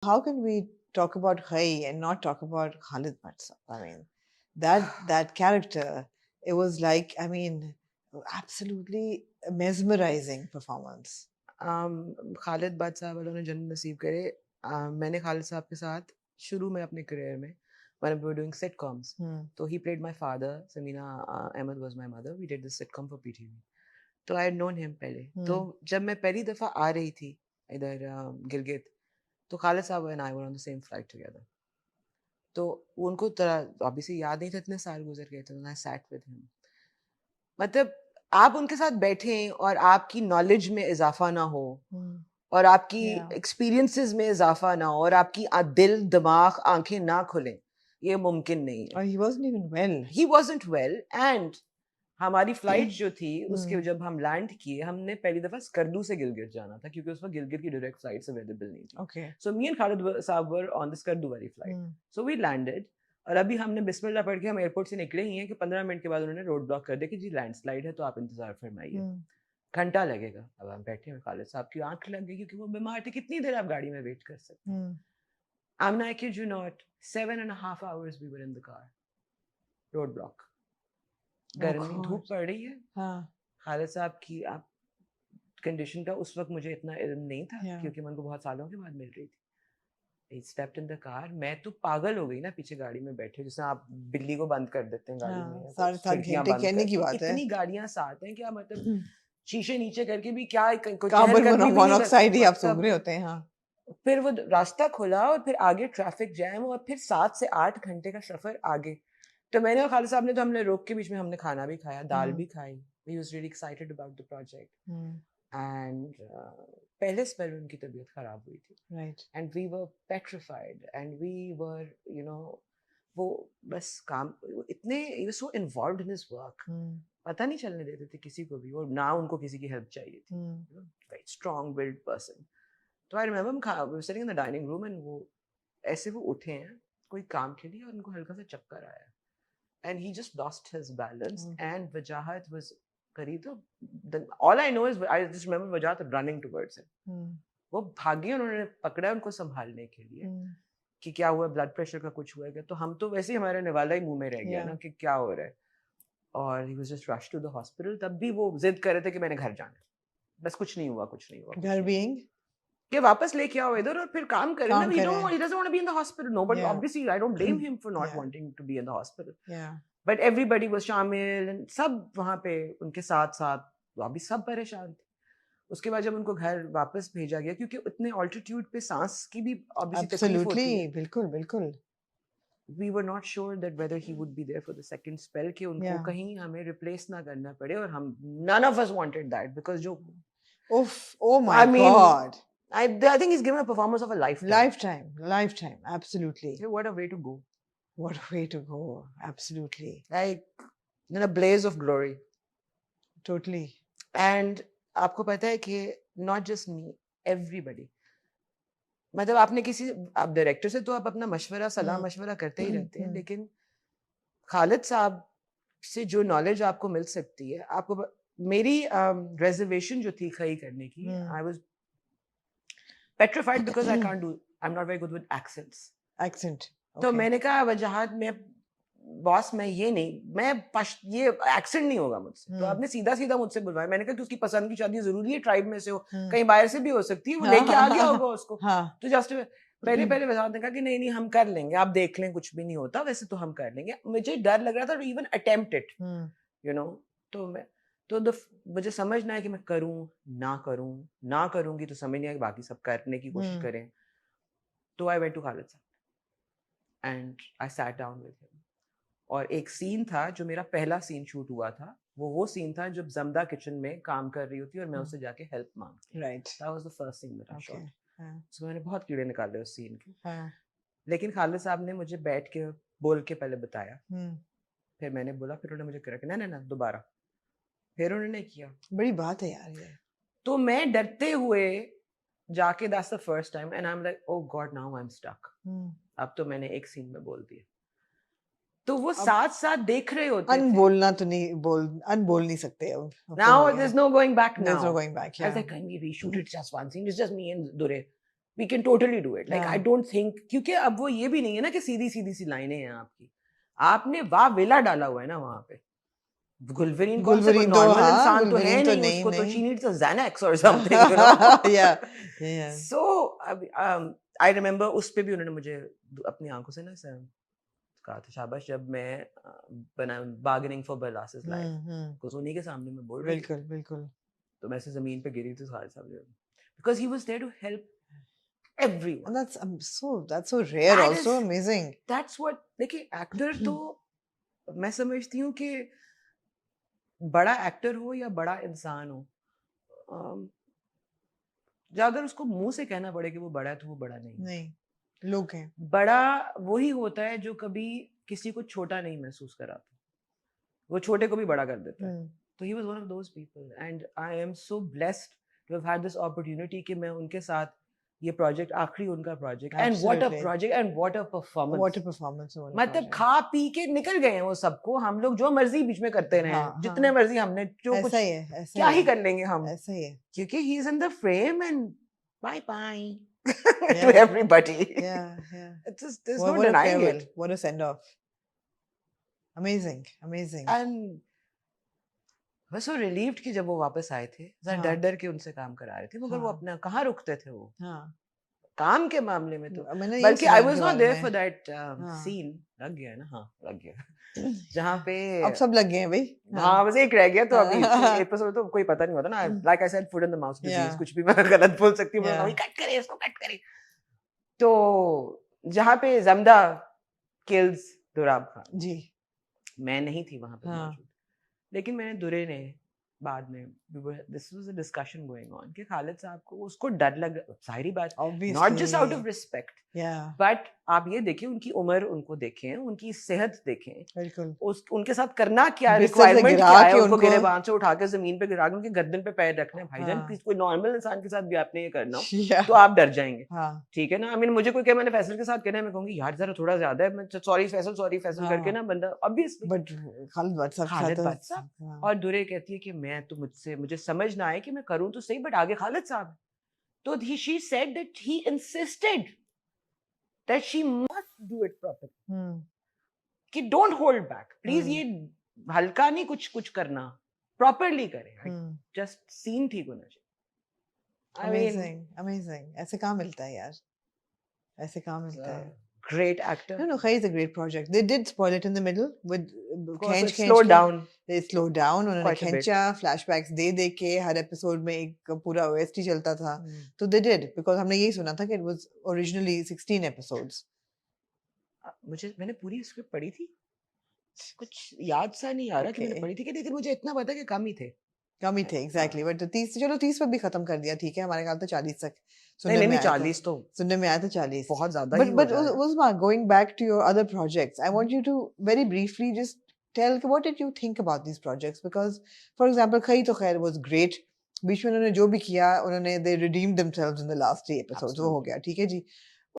How can we talk about Ghai and not talk about Khalid Matsab? I mean, that character, it was like, I mean, absolutely mesmerizing performance. Khalid बाट साहब वालों ने जन्म नसीब करे। मैंने खालिद साहब के साथ शुरू में अपने करियर में when we were doing sitcoms, तो he played my father, Samina Ahmed was my mother. We did this sitcom for PTV. तो I had known him पहले। तो जब मैं पहली दफा आ रही थी इधर गिलगित, तो खालिद साहब and I were on the same flight together. तो उनको तरह ऑब्वियसली याद नहीं था, इतने साल गुजर गए थे। I sat with him. मतलब आप उनके साथ बैठें और आपकी नॉलेज में इजाफा ना हो, और आपकी एक्सपीरियंसेस में इजाफा ना हो, और आपकी दिल दिमाग आंखें ना खुलें, ये मुमकिन नहीं है। He wasn't even well. He wasn't well, and हमारी फ्लाइट जो थी उसके जब हम लैंड किए, हमने पहली दफा स्कर्दू से गिलगित जाना था, क्योंकि उस वक्त गिलगित की डायरेक्ट फ्लाइट्स अवेलेबल नहीं थी। Okay. So me and Khalid साहब वर ऑन द स्कर्दू वाली फ्लाइट। सो वी लैंडेड, और अभी हमने बिस्मिल्लाह पढ़ के हम एयरपोर्ट से निकले ही हैं कि 15 मिनट के बाद उन्होंने रोड ब्लॉक कर दिया कि जी लैंडस्लाइड है, तो आप इंतजार फरमाइए, घंटा लगेगा। अब हम बैठे हैं, खालिद साहब की आंख लग गई क्योंकि वो बीमार थे। कितनी देर आप गाड़ी में वेट कर सकते हैं? I'm not kid you not, 7.5 hours we were in the car. Road block, गर्मी, धूप पड़ रही है। खालिद साहब की आप कंडीशन का उस वक्त मुझे इतना इल्म नहीं था, क्योंकि मैं उनको बहुत सालों के बाद मिल रही थी। He stepped in the car, मैं तो पागल हो गई ना पीछे गाड़ी में बैठे, जैसे आप बिल्ली को बंद कर देते हैं गाड़ी में, खिड़कियां बंद करके। इतनी गाड़ियां साथ हैं, क्या मतलब शीशे नीचे करके भी क्या कार्बन मोनोऑक्साइड ही आप सूंघ रहे होते हैं। फिर वो रास्ता खुला और फिर आगे ट्रैफिक जैम, और फिर 7 से 8 घंटे का सफर आगे। तो मैंने और खालिद साहब ने, तो हमने रोक के बीच में हमने खाना भी खाया, दाल भी खाई। We was really excited about the project. And पहले स्पेल में उनकी तबीयत खराब हुई थी। Right. And we were petrified, and we were, you know, वो बस काम इतने, he was so involved in his work. पता नहीं चलने देते थे किसी को भी, और ना उनको किसी की हेल्प चाहिए थी। Very strong willed person. तो I remember we were sitting in the dining room, and वो ऐसे वो उठे हैं कोई काम के लिए, और उनको हल्का सा चक्कर आया, and he just lost his balance, and Wajahat was करीब, तो all I know is I just remember Wajahat running towards him. वो भागे, उन्होंने पकड़ा उनको संभालने के लिए कि क्या हुआ, ब्लड प्रेशर का कुछ हुआ है। तो हम तो वैसे ही हमारे निवाला ही मुंह में रह गया ना कि क्या हो रहा है, और he was just rushed to the hospital। तब भी वो जिद कर रहे थे कि मैंने घर जाना है, बस कुछ नहीं हुआ, कुछ नहीं हुआ। घर being कि वापस लेके आओ इधर और फिर काम करें ना। He doesn't want to be in the hospital. Nobody, obviously, I don't blame him for not wanting to be in the hospital. But everybody was शामिल, and सब वहाँ पे उनके साथ साथ अभी सब परेशान थे। उसके बाद जब उनको घर वापस भेजा गया, क्योंकि उतने ऑल्टीट्यूड पे सांस की भी obviously तकलीफ होती है। बिल्कुल बिल्कुल। We were not sure that whether he would be there for the second spell, कि उनको कहीं हमें replace ना करना पड़े, और हम none of us wanted that, because जो oh my God, I think he's given a performance of a lifetime. Lifetime, absolutely. What a way to go. What a way to go, absolutely. Like in a blaze of glory. Totally. And आपको पता है कि not just me, everybody. मतलब आपने किसी, आप director से तो आप अपना मशवरा, सलाह मशवरा करते ही रहते हैं, लेकिन खालिद साहब से जो नॉलेज आपको मिल सकती है, आपको मेरी रिजर्वेशन जो थी खई करने की, I was petrified because I'm not very good with accents. Accent. तो मैंने कहा वजाहत में बॉस, मैं ये एक्सेंट नहीं होगा मुझसे, तो आपने सीधा सीधा मुझसे बुलवाया। मैंने कहा कि उसकी पसंद की शादी जरूरी है, ट्राइब में से हो, कहीं बाहर से भी हो सकती है, वो लेके आ गया होगा उसको। तो जस्ट पहले वजाहत ने कहा कि नहीं हम कर लेंगे, आप देख लें, कुछ भी नहीं होता, वैसे तो हम कर लेंगे। मुझे डर लग रहा था even attempt it, you know. तो मुझे समझना है कि मैं करूं ना करूंगी तो समझ नहीं आएगा, बाकी सब करने की कोशिश करें। तो आई वेंट टू खालिद साहब and I sat down with him, और एक सीन था जो मेरा पहला सीन शूट हुआ था, वो सीन था जब जमदा किचन में काम कर रही होती और मैं उससे जाके हेल्प मांगती। Right, that was the first scene that I shot. So मैंने बहुत कीड़े निकाले उस सीन के। लेकिन खालिद साहब ने मुझे बैठ के बोल के पहले बताया, फिर मैंने बोला, फिर उन्होंने मुझे करा ना दोबारा, फिर उन्होंने किया। बड़ी बात है यार ये। तो मैं डरते हुए जाके, that's the first time, and I am like oh God now I am stuck. अब तो मैंने एक सीन में बोल दिया, तो वो साथ साथ देख रहे होते थे। अनबोल नहीं सकते अब। Now there's no going back now. There's no going back. I was like, can we reshoot it just one scene? It's just me and Dure. we can totally do it. Like I हाँ. don't think, क्योंकि अब वो ये भी नहीं है ना कि सीधी सीधी सी लाइनें हैं आपकी, आपने वाह वेला डाला हुआ है ना वहां पे. गुलवरीन कौन सा कोई गुलवरीन तो नॉर्मल हाँ, इंसान तो है गुलवरीन तो नहीं, नहीं, उसको तो नहीं. she needs a Xanax or something, you know. Yeah, yeah. So I remember उस पे भी उन्होंने मुझे अपनी आंखों से ना ऐसा कहा था शाबाश, जब मैं बना bargaining for Barlas's life, because उन्हीं के सामने मैं बोल रही थी, बिल्कुल, बिल्कुल. तो मैं ऐसे जमीन पे गिरी थी खालिद साहब ने, because he was there to help everyone. And that's so rare, That also is- amazing. That's what, देखिए एक्टर तो मैं समझती हूँ कि बड़ा एक्टर हो या बड़ा इंसान हो, अगर उसको मुंह से कहना पड़े कि वो बड़ा है तो वो बड़ा नहीं है. नहीं, लोग हैं. बड़ा वही होता है जो कभी किसी को छोटा नहीं महसूस कराता, वो छोटे को भी बड़ा कर देता है. तो he was one of those people, and I am so blessed to have had this opportunity कि मैं उनके साथ ये प्रोजेक्ट, आखिरी उनका project, and what a Absolutely. project and what a performance. What a performance. What a मतलब project. खा P के निकल गए हैं वो सबको, हम लोग जो मर्जी बीच में करते रहे, हाँ, जितने हाँ. मर्जी हमने जो कुछ ऐसा ही है, ऐसा क्या ही है, कर लेंगे हम, ऐसा ही है. क्योंकि he is in the frame and bye bye Yeah. to everybody. Yeah, yeah. It's just, there's What no a denying farewell. it. What a send off. Amazing, amazing. And बस वो relieved कि जब वो वापस आए थे, जरा हाँ. डर डर के उनसे काम करा रहे थे, मगर वो हाँ. अपना कहाँ रुकते थे वो हाँ. काम के मामले में तो. मैंने ये बल्कि सुना I उनके was not बारे there में. for that हाँ. scene. लग गया ना, हाँ लग गया. जहाँ पे अब सब लग गए हैं भाई. हाँ बस एक रह गया, तो अभी हाँ. एपिसोड तो कोई पता नहीं होता ना. Like I said, foot in the mouth disease, Yeah. कुछ भी मैं गलत बोल सकती हूँ, Yeah. कट करे इसको, कट करे. तो जहाँ पे जमदा kills दुराब खान, जी. मैं नहीं थी वहां पे हाँ. मौजूद, लेकिन मैंने दुरे ने बाद में, this was a discussion going on कि खालिद साहब को उसको डर लग, जाहिर बात, Obviously. not just out of respect, Yeah. but आप ये देखें उनकी उम्र, उनको देखें, उनकी सेहत देखें, बिल्कुल. उनके साथ करना क्या, बिस्तर से रिक्वायरमेंट गिरा क्या है, के उनको उनको- गिरेबान से उठा के जमीन पे गिरा के उनके गर्दन पे पैर रखने, भाईजान हाँ. प्लीज, कोई नॉर्मल इंसान के साथ भी आपने ये करना हो Yeah. तो आप डर जाएंगे. हाँ. ठीक है ना. आई मीन मुझे कोई कहे मैंने फैसल के साथ करना है, मैं कहूंगी यार जरा थोड़ा ज्यादा है, मैं सॉरी फैसल हाँ. करके ना बंदा ऑब्वियसली. But खालिद भट्ट साहब खालिद साथ- भट्ट साहब. हाँ. और दुरे कहती है कि मैं तो मुझे समझ ना आए कि मैं करूं तो सही, बट आगे खालिद साहब है. तो she said that he insisted that she must do it properly, कि don't hold back please, ये हल्का नहीं कुछ करना, properly करें, just scene ठीक होना चाहिए. I mean, Amazing, amazing. ऐसे कहाँ मिलता है यार? ऐसे कहाँ मिलता है? great actor. No, Khair is a great project. They did spoil it in the middle with Of course, खींच it खींच slowed के. down. They slowed down. उन्होंने Quite a bit. खींचा, flashbacks दे के हर एपिसोड में एक पूरा OST चलता था. तो they did because हमने यही सुना था कि it was originally 16 episodes. मैंने पूरी स्क्रिप्ट पढ़ी थी, कुछ याद सा नहीं आ रहा कि मैंने Okay. पढ़ी थी, कि लेकिन मुझे इतना पता है कि कम ही थे. कम ही थे exactly. But 30 पर भी खत्म कर दिया, ठीक है. हमारे ख्याल से 40 तक नहीं सुनने में नहीं, आया था. 40 तो सुनने में आया था 40. बहुत ज्यादा ही But हो जा रहा है. Uzma, going back to your other projects, I want you to very briefly just tell what did you think about these projects? Because, for example, Khair to Khair was great. बीच में उन्होंने जो भी किया, उन्होंने they redeemed themselves in the last 3 episodes. वो हो गया, ठीक है जी.